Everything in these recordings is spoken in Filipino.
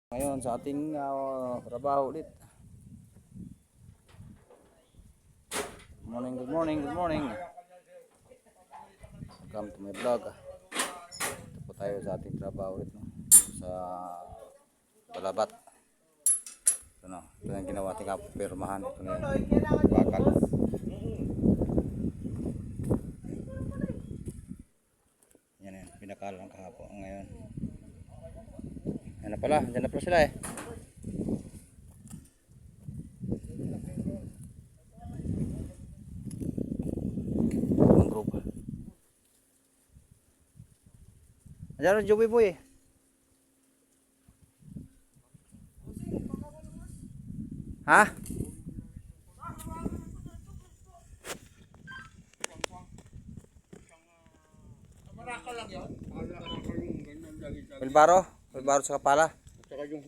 Ngayon sa ating trabaho ulit. Good morning. Welcome to my vlog. Ito po tayo sa ating trabaho ulit, no? Sa Balabat. Ito na, ito yung ginawa ating pirmahan. Ito na yung bakal. Yan, pinakalan kahapon ngayon. Yan na pala, dyan na pala sila eh. Ang group. Ayan ang Joey Boy eh. Ha? Maraka lang yun? Wilbaro sa kapala. Saka yung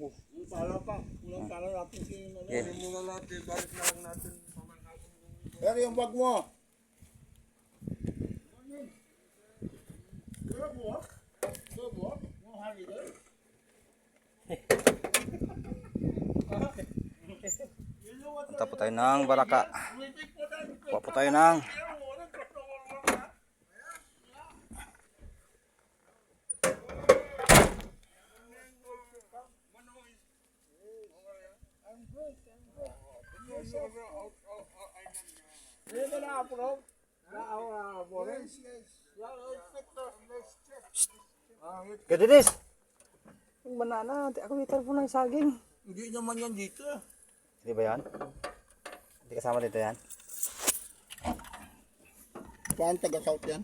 pala pa. Kulang pala natin si muna natin. Balik na lang natin. Pero yung bag mo. Punta po tayo ng Baraka. Kuha po tayo ng Kadinis! Ang banana, ako may telepono ng saging. Hindi naman yan dito. Hindi ba yan? Hindi kasama dito yan? Paano taga-south yan?